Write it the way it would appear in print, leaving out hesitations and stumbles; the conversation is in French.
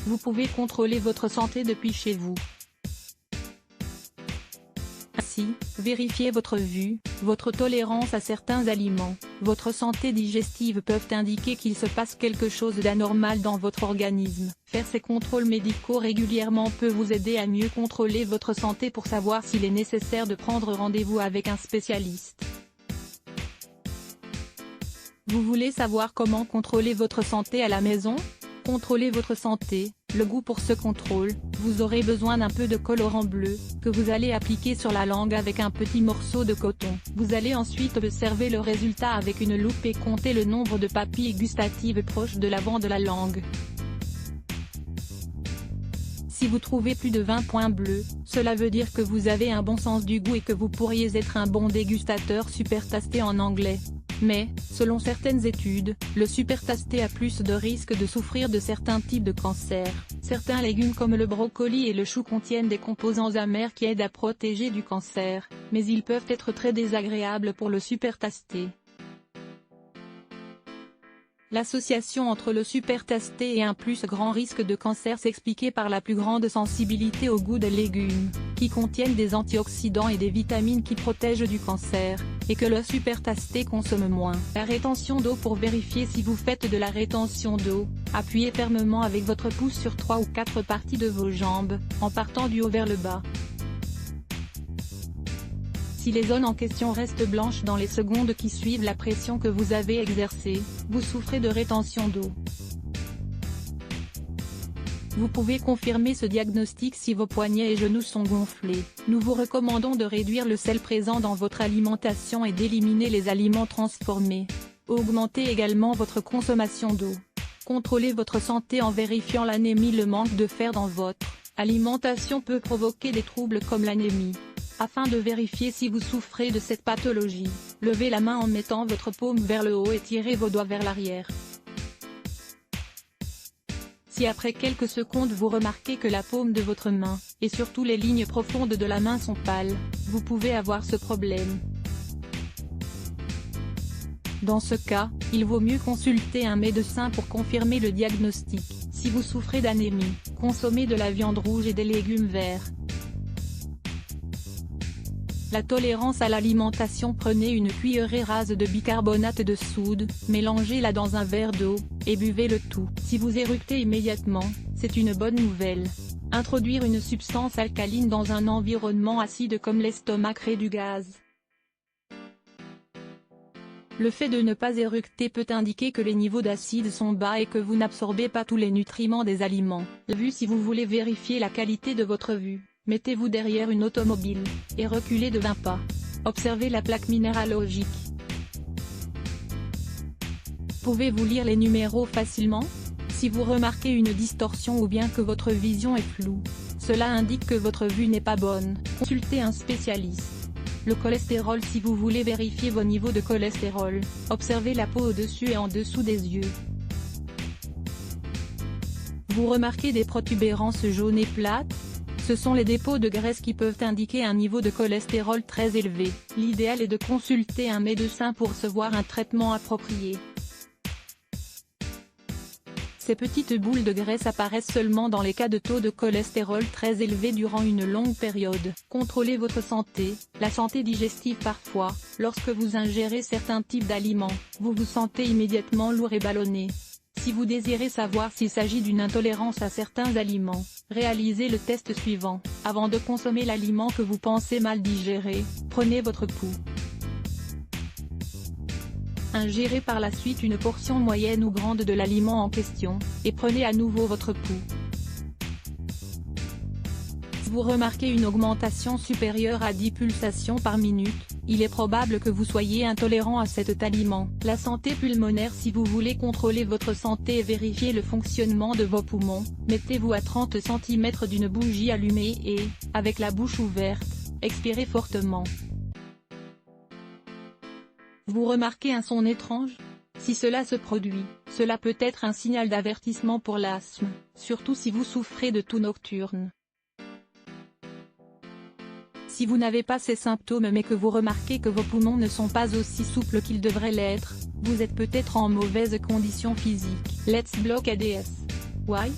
Vous pouvez contrôler votre santé depuis chez vous. Ainsi, vérifiez votre vue, votre tolérance à certains aliments, votre santé digestive peuvent indiquer qu'il se passe quelque chose d'anormal dans votre organisme. Faire ces contrôles médicaux régulièrement peut vous aider à mieux contrôler votre santé pour savoir s'il est nécessaire de prendre rendez-vous avec un spécialiste. Vous voulez savoir comment contrôler votre santé à la maison? Contrôler votre santé, le goût pour ce contrôle, vous aurez besoin d'un peu de colorant bleu, que vous allez appliquer sur la langue avec un petit morceau de coton. Vous allez ensuite observer le résultat avec une loupe et compter le nombre de papilles gustatives proches de l'avant de la langue. Si vous trouvez plus de 20 points bleus, cela veut dire que vous avez un bon sens du goût et que vous pourriez être un bon dégustateur supertasté en anglais. Mais, selon certaines études, le supertasté a plus de risques de souffrir de certains types de cancers. Certains légumes comme le brocoli et le chou contiennent des composants amers qui aident à protéger du cancer, mais ils peuvent être très désagréables pour le supertasté. L'association entre le supertasté et un plus grand risque de cancer s'expliquait par la plus grande sensibilité au goût des légumes, qui contiennent des antioxydants et des vitamines qui protègent du cancer, et que le supertasté consomme moins. La rétention d'eau. Pour vérifier si vous faites de la rétention d'eau, appuyez fermement avec votre pouce sur 3 ou 4 parties de vos jambes, en partant du haut vers le bas. Si les zones en question restent blanches dans les secondes qui suivent la pression que vous avez exercée, vous souffrez de rétention d'eau. Vous pouvez confirmer ce diagnostic si vos poignets et genoux sont gonflés. Nous vous recommandons de réduire le sel présent dans votre alimentation et d'éliminer les aliments transformés. Augmentez également votre consommation d'eau. Contrôlez votre santé en vérifiant l'anémie. Le manque de fer dans votre alimentation peut provoquer des troubles comme l'anémie. Afin de vérifier si vous souffrez de cette pathologie, levez la main en mettant votre paume vers le haut et tirez vos doigts vers l'arrière. Si après quelques secondes vous remarquez que la paume de votre main, et surtout les lignes profondes de la main sont pâles, vous pouvez avoir ce problème. Dans ce cas, il vaut mieux consulter un médecin pour confirmer le diagnostic. Si vous souffrez d'anémie, consommez de la viande rouge et des légumes verts. La tolérance à l'alimentation. Prenez une cuillerée rase de bicarbonate de soude, mélangez-la dans un verre d'eau, et buvez le tout. Si vous éructez immédiatement, c'est une bonne nouvelle. Introduire une substance alcaline dans un environnement acide comme l'estomac crée du gaz. Le fait de ne pas éructer peut indiquer que les niveaux d'acide sont bas et que vous n'absorbez pas tous les nutriments des aliments. Vue. Si vous voulez vérifier la qualité de votre vue, mettez-vous derrière une automobile, et reculez de 20 pas. Observez la plaque minéralogique. Pouvez-vous lire les numéros facilement? Si vous remarquez une distorsion ou bien que votre vision est floue, cela indique que votre vue n'est pas bonne. Consultez un spécialiste. Le cholestérol. Si vous voulez vérifier vos niveaux de cholestérol, observez la peau au-dessus et en dessous des yeux. Vous remarquez des protubérances jaunes et plates? Ce sont les dépôts de graisse qui peuvent indiquer un niveau de cholestérol très élevé. L'idéal est de consulter un médecin pour recevoir un traitement approprié. Ces petites boules de graisse apparaissent seulement dans les cas de taux de cholestérol très élevés durant une longue période. Contrôlez votre santé, la santé digestive. Parfois, lorsque vous ingérez certains types d'aliments, vous vous sentez immédiatement lourd et ballonné. Si vous désirez savoir s'il s'agit d'une intolérance à certains aliments, réalisez le test suivant. Avant de consommer l'aliment que vous pensez mal digérer, prenez votre pouls. Ingérez par la suite une portion moyenne ou grande de l'aliment en question, et prenez à nouveau votre pouls. Si vous remarquez une augmentation supérieure à 10 pulsations par minute, il est probable que vous soyez intolérant à cet aliment. La santé pulmonaire. Si vous voulez contrôler votre santé et vérifier le fonctionnement de vos poumons, mettez-vous à 30 cm d'une bougie allumée et, avec la bouche ouverte, expirez fortement. Vous remarquez un son étrange? Si cela se produit, cela peut être un signal d'avertissement pour l'asthme, surtout si vous souffrez de toux nocturnes. Si vous n'avez pas ces symptômes mais que vous remarquez que vos poumons ne sont pas aussi souples qu'ils devraient l'être, vous êtes peut-être en mauvaise condition physique. Let's block ADS. Why?